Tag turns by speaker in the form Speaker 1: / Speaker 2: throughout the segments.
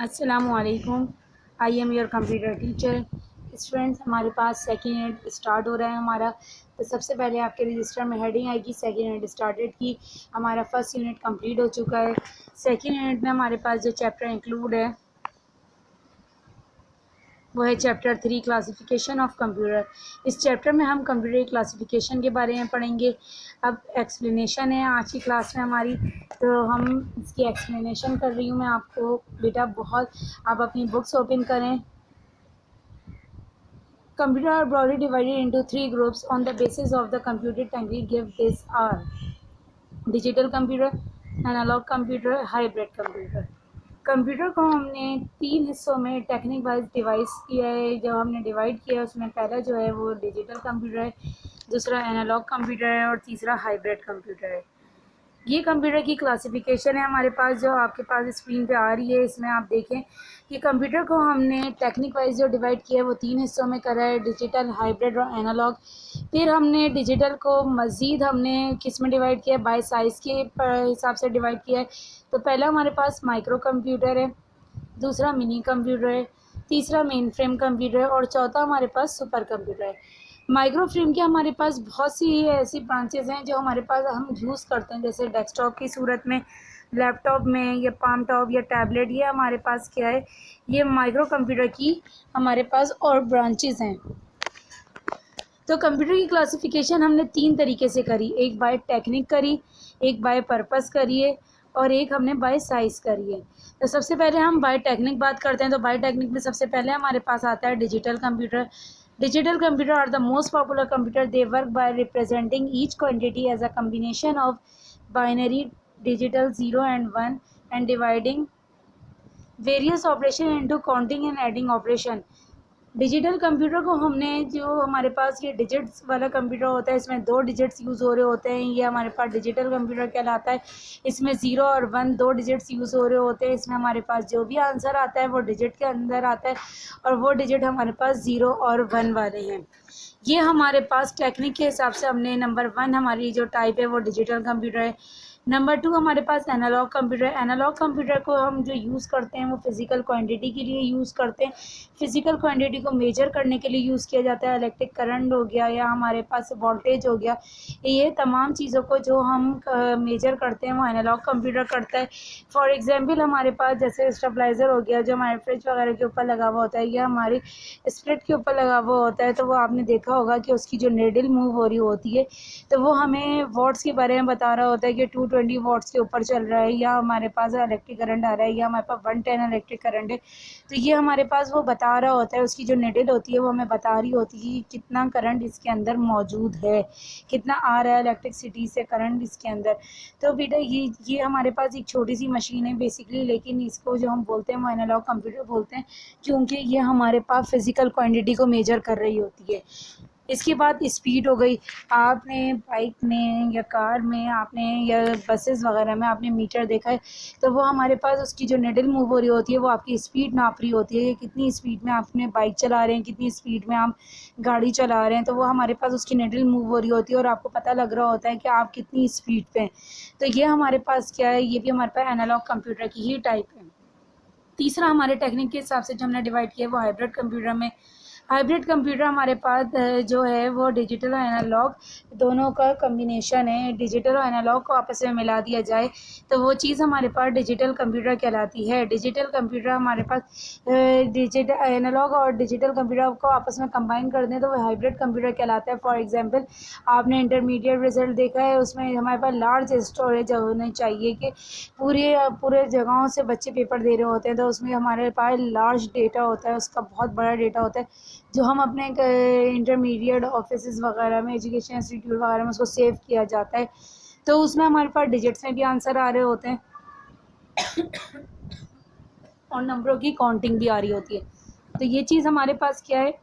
Speaker 1: अस्सलामुअलैकुम। I am your computer teacher. Students, हमारे पास second unit start हो रहा है हमारा। तो सबसे पहले आपके रजिस्टर में हेडिंग आएगी सेकेंड यूनिट स्टार्टेड की। हमारा फर्स्ट यूनिट कंप्लीट हो चुका है। सेकेंड यूनिट में हमारे पास जो चैप्टर इंक्लूड है वो है चैप्टर 3 क्लासिफिकेशन ऑफ कंप्यूटर। इस चैप्टर में हम कंप्यूटर क्लासिफिकेशन के बारे में पढ़ेंगे। अब एक्सप्लेनेशन है आज की क्लास में हमारी, तो हम इसकी एक्सप्लेनेशन कर रही हूँ मैं आपको। बेटा बहुत, आप अपनी बुक्स ओपन करें। Computer are broadly divided into three groups on the basis of the computer technique give. These are digital computer, analogue computer, hybrid computer. Computer को हमने तीन हिस्सों में टेक्निक वाइज डिवाइस किया है। जब हमने डिवाइड किया उसमें पहला जो है वो डिजिटल कंप्यूटर है, दूसरा एनालॉग कंप्यूटर है और तीसरा हाइब्रिड कंप्यूटर है। ये कंप्यूटर की क्लासिफिकेशन है हमारे पास, जो आपके पास स्क्रीन पे आ रही है। इसमें आप देखें कि कंप्यूटर को हमने टेक्निक वाइज जो डिवाइड किया है वो तीन हिस्सों में करा है, डिजिटल, हाइब्रिड और एनालॉग। फिर हमने डिजिटल को मज़ीद हमने किस में डिवाइड किया है, बाय साइज़ के हिसाब से डिवाइड किया है। तो पहला हमारे पास माइक्रो कंप्यूटर है, दूसरा मिनी कंप्यूटर है, तीसरा मेन फ्रेम कंप्यूटर है और चौथा हमारे पास सुपर कंप्यूटर है। माइक्रो फ्रेम के हमारे पास बहुत सी ऐसी ब्रांचेज़ हैं जो हमारे पास हम यूज़ करते हैं, जैसे डेस्कटॉप की सूरत में, लैपटॉप में या पाम टॉप या टैबलेट। ये हमारे पास क्या है, ये माइक्रो कंप्यूटर की हमारे पास और ब्रांचेज़ हैं। तो कंप्यूटर की क्लासिफिकेशन हमने तीन तरीके से करी, एक बाय टेक्निक करी, एक बाय पर्पस करिए और एक हमने बाय साइज़ करी है। तो सबसे पहले हम बाय टेक्निक बात करते हैं। तो बाय टेक्निक में सबसे पहले हमारे पास आता है digital computer. Digital computer are the most popular computer. They work by representing each quantity as a combination of binary digital 0 and 1 and dividing various operation into counting and adding operation. Digital computer को हमने, जो हमारे पास ये digits वाला computer होता है, इसमें दो डिजिट्स यूज़ हो रहे होते हैं, ये हमारे पास डिजिटल कंप्यूटर कहलाता है। इसमें 0 और 1 दो डिजिट्स यूज़ हो रहे होते हैं। इसमें हमारे पास जो भी आंसर आता है वो डिजिट के अंदर आता है और वो डिजिट हमारे पास 0 और 1 वाले हैं। ये हमारे पास टेक्निक के हिसाब से हमने नंबर 1 हमारी जो टाइप है वो डिजिटल कंप्यूटर है। नंबर 2 हमारे पास एनालॉग कंप्यूटर। एनालॉग कंप्यूटर को हम जो यूज़ करते हैं वो फिज़िकल क्वांटिटी के लिए यूज़ करते हैं। फिज़िकल क्वांटिटी को मेजर करने के लिए यूज़ किया जाता है। इलेक्ट्रिक करंट हो गया या हमारे पास वोल्टेज हो गया, ये तमाम चीज़ों को जो हम मेजर करते हैं वो एनालॉग कंप्यूटर करता है। फॉर एग्जांपल हमारे पास जैसे स्टेबलाइज़र हो गया, जो हमारे फ्रिज वगैरह के ऊपर लगा हुआ होता है या हमारी स्प्लिट के ऊपर लगा हुआ होता है, तो वो आपने देखा होगा कि उसकी जो नीडल मूव हो रही होती है, तो वो हमें वॉट्स के बारे में बता रहा होता है कि 220 वॉट्स के ऊपर चल रहा है, या हमारे पास इलेक्ट्रिक करंट आ रहा है, या हमारे पास 110 इलेक्ट्रिक करंट है। तो ये हमारे पास वो बता रहा होता है, उसकी जो नीडल होती है वो हमें बता रही होती है कि कितना करंट इसके अंदर मौजूद है, कितना आ रहा है इलेक्ट्रिसिटी से करंट इसके अंदर। तो बेटा ये हमारे पास एक छोटी सी मशीन है बेसिकली, लेकिन इसको जो हम बोलते हैं वो एनालॉग कंप्यूटर बोलते हैं, क्योंकि ये हमारे पास फिज़िकल क्वांटिटी को मेजर कर रही होती है। इसके बाद स्पीड हो गई। आपने बाइक में या कार में आपने या बसेस वगैरह में आपने मीटर देखा है, तो वो हमारे पास उसकी जो निडल मूव हो रही होती है वो आपकी स्पीड नाप रही होती है कि कितनी स्पीड में आपने बाइक चला रहे हैं, कितनी स्पीड में आप गाड़ी चला रहे हैं। तो वो हमारे पास उसकी निडल मूव हो रही होती है और आपको पता लग रहा होता है कि आप कितनी स्पीड पे हैं। तो ये हमारे पास क्या है, ये भी हमारे पास एनालॉग कंप्यूटर की ही टाइप है। तीसरा हमारे टेक्निक के हिसाब से जो हमने डिवाइड किया वो हाइब्रिड कंप्यूटर में। हाइब्रिड कंप्यूटर हमारे पास जो है वो डिजिटल और एनालॉग दोनों का कम्बिनेशन है। डिजिटल और एनालॉग को आपस में मिला दिया जाए तो वो चीज़ हमारे पास डिजिटल कंप्यूटर कहलाती है। डिजिटल कंप्यूटर हमारे पास डिजिटल एनालॉग और डिजिटल कंप्यूटर को आपस में कंबाइन कर दें तो वो हाइब्रिड कंप्यूटर कहलाता है। फॉर एग्जांपल आपने इंटरमीडिएट रिजल्ट देखा है, उसमें हमारे पास लार्ज स्टोरेज होनी चाहिए कि पूरे जगहों से बच्चे पेपर दे रहे होते हैं, तो उसमें हमारे पास लार्ज डेटा होता है, उसका बहुत बड़ा डेटा होता है जो हम अपने इंटरमीडिएट ऑफिस वगैरह में, एजुकेशन इंस्टीट्यूट वगैरह में उसको सेव किया जाता है। तो उसमें हमारे पास डिजिट्स में भी आंसर आ रहे होते हैं और नंबरों की काउंटिंग भी आ रही होती है। तो ये चीज़ हमारे पास क्या है,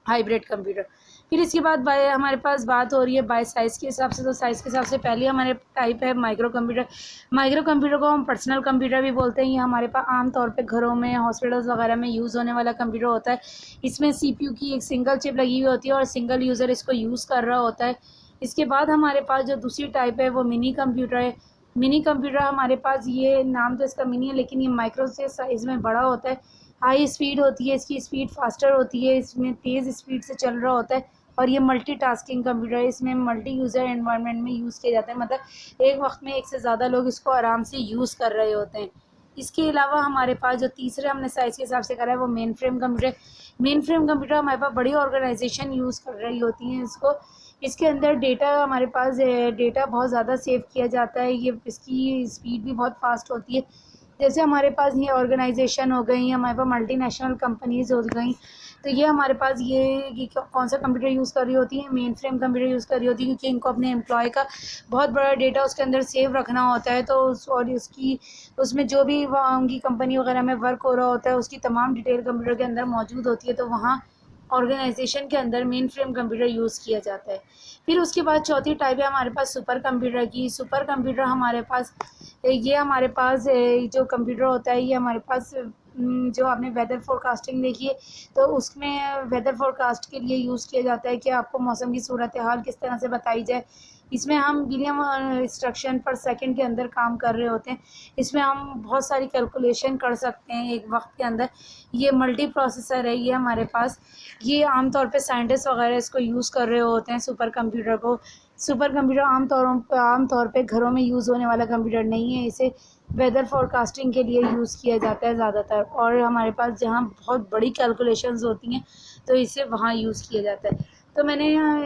Speaker 1: हाइब्रिड कंप्यूटर। फिर इसके बाद बाय हमारे पास बात हो रही है बाय साइज़ के हिसाब से। तो साइज़ के हिसाब से पहले हमारे टाइप है माइक्रो कंप्यूटर। माइक्रो कंप्यूटर को हम पर्सनल कंप्यूटर भी बोलते हैं। ये हमारे पास आम तौर पे घरों में, हॉस्पिटल्स वगैरह में यूज़ होने वाला कंप्यूटर होता है। इसमें सीपीयू की एक सिंगल चिप लगी हुई होती है और सिंगल यूज़र इसको यूज़ कर रहा होता है। इसके बाद हमारे पास जो दूसरी टाइप है वो मिनी कंप्यूटर है। मिनी कंप्यूटर हमारे पास, ये नाम तो इसका मिनी है लेकिन ये माइक्रो से साइज़ में बड़ा होता है। हाई स्पीड होती है, इसकी स्पीड फास्टर होती है, इसमें तेज़ स्पीड से चल रहा होता है और ये मल्टीटास्किंग कंप्यूटर है। इसमें मल्टी यूज़र एनवायरनमेंट में यूज़ किया जाता है, मतलब एक वक्त में एक से ज़्यादा लोग इसको आराम से यूज़ कर रहे होते हैं। इसके अलावा हमारे पास जो तीसरे हमने साइज़ के हिसाब से करा है वो main frame computer. Main frame computer हमारे पास बड़ी ऑर्गेनाइजेशन यूज़ कर रही होती हैं इसको। इसके अंदर डेटा हमारे पास डेटा बहुत ज़्यादा सेव किया जाता है। ये इसकी स्पीड भी बहुत फास्ट होती है। जैसे हमारे पास ये ऑर्गेनाइजेशन हो गई, हमारे पास मल्टीनेशनल कंपनीज़ हो गई, तो ये हमारे पास ये कौन सा कंप्यूटर यूज़ कर रही होती है, मेन फ्रेम कंप्यूटर यूज़ कर रही होती है, क्योंकि इनको अपने एम्प्लॉय का बहुत बड़ा डेटा उसके अंदर सेव रखना होता है। तो और उसकी उसमें जो भी वहाँ उनकी कंपनी वगैरह में वर्क हो रहा होता है उसकी तमाम डिटेल कंप्यूटर के अंदर मौजूद होती है, तो वहाँ ऑर्गेनाइजेशन के अंदर मेन फ्रेम कंप्यूटर यूज़ किया जाता है। फिर उसके बाद चौथी टाइप है हमारे पास सुपर कंप्यूटर की। सुपर कंप्यूटर हमारे पास हमारे पास जो कंप्यूटर होता है ये हमारे पास जो आपने वेदर फोरकास्टिंग देखी है तो उसमें वेदर फोरकास्ट के लिए यूज़ किया जाता है कि आपको मौसम की सूरत हाल किस तरह से बताई जाए। इसमें हम बिलियन इंस्ट्रक्शन पर सेकंड के अंदर काम कर रहे होते हैं। इसमें हम बहुत सारी कैलकुलेशन कर सकते हैं एक वक्त के अंदर। ये मल्टी प्रोसेसर है ये हमारे पास। ये आमतौर पे साइंटिस्ट वगैरह इसको यूज़ कर रहे होते हैं सुपर कंप्यूटर को। सुपर कंप्यूटर आमतौर पे घरों में यूज़ होने वाला कंप्यूटर नहीं है। इसे वेदर फोरकास्टिंग के लिए यूज़ किया जाता है ज़्यादातर, और हमारे पास जहाँ बहुत बड़ी कैलकुलेशंस होती हैं तो इसे वहाँ यूज़ किया जाता है। तो मैंने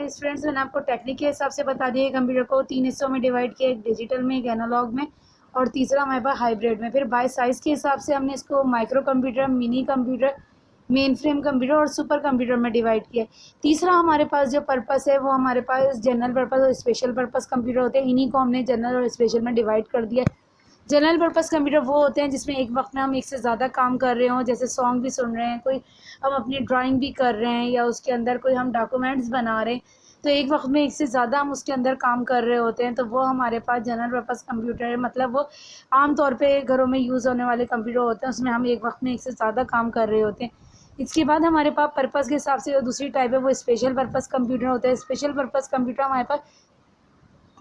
Speaker 1: स्टूडेंट्स मैंने आपको टेक्निक के हिसाब से बता दिया। कंप्यूटर को 3 हिस्सों में डिवाइड किया, एक डिजिटल में, एक एनालॉग में और तीसरा हमारे पास हाइब्रिड में। फिर बाय साइज़ के हिसाब से हमने इसको micro computer, mini computer, main frame computer और सुपर कंप्यूटर में डिवाइड किया है। तीसरा हमारे पास जो पर्पस है वो हमारे पास जनरल पर्पस और स्पेशल पर्पस कंप्यूटर होते हैं। इन्हीं को हमने जनरल और स्पेशल में डिवाइड कर दिया है। जनरल पर्पस कंप्यूटर वो होते हैं जिसमें एक वक्त में हम एक से ज़्यादा काम कर रहे हों, जैसे सॉन्ग भी सुन रहे हैं, कोई हम अपनी ड्राइंग भी कर रहे हैं या उसके अंदर कोई हम डॉक्यूमेंट्स बना रहे हैं, तो एक वक्त में एक से ज़्यादा हम उसके अंदर काम कर रहे होते हैं, तो वो हमारे पास जनरल पर्पस कंप्यूटर है। मतलब वो आम तौर पे घरों में यूज़ होने वाले कंप्यूटर होते हैं, उसमें हम एक वक्त में एक से ज़्यादा काम कर रहे होते हैं। इसके बाद हमारे पास पर्पस के हिसाब से जो दूसरी टाइप है वो स्पेशल पर्पस कंप्यूटर होता है। स्पेशल पर्पस कंप्यूटर हमारे पास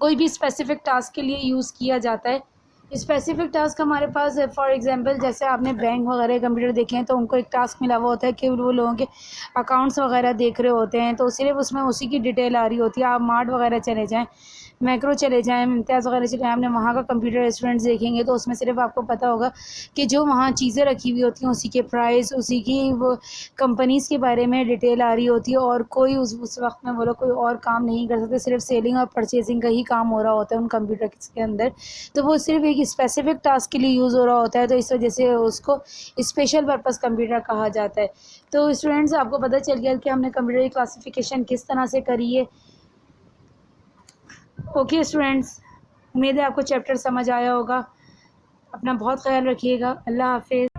Speaker 1: कोई भी स्पेसिफिक टास्क के लिए यूज़ किया जाता है। स्पेसिफिक टास्क हमारे पास फॉर एग्जांपल जैसे आपने बैंक वगैरह कंप्यूटर देखे हैं तो उनको एक टास्क मिला हुआ होता है कि वो लोगों के अकाउंट्स वगैरह देख रहे होते हैं, तो सिर्फ उसमें उसी की डिटेल आ रही होती है। आप मार्ट वगैरह चले जाएँ, मैक्रो चले जाएँ, इम्तियाज़ वगैरह चले जाएँ, आपने वहाँ का कंप्यूटर रेस्टोरेंट्स देखेंगे तो उसमें सिर्फ आपको पता होगा कि जो वहाँ चीज़ें रखी हुई होती हैं उसी के प्राइस, उसी की वो कंपनीज़ के बारे में डिटेल आ रही होती है, और कोई उस वक्त में वो लोग कोई और काम नहीं कर सकते, सिर्फ सेलिंग और परचेजिंग का ही काम हो रहा होता है उन कंप्यूटर के अंदर। तो वो सिर्फ एक स्पेसिफिक टास्क के लिए यूज़ हो रहा होता है, तो इस वजह से उसको स्पेशल पर्पस कंप्यूटर कहा जाता है। तो स्टूडेंट्स आपको पता चल गया कि हमने कंप्यूटर की क्लासिफिकेशन किस तरह से करी है। ओके स्टूडेंट्स, उम्मीद है आपको चैप्टर समझ आया होगा। अपना बहुत ख्याल रखिएगा। अल्लाह हाफिज़।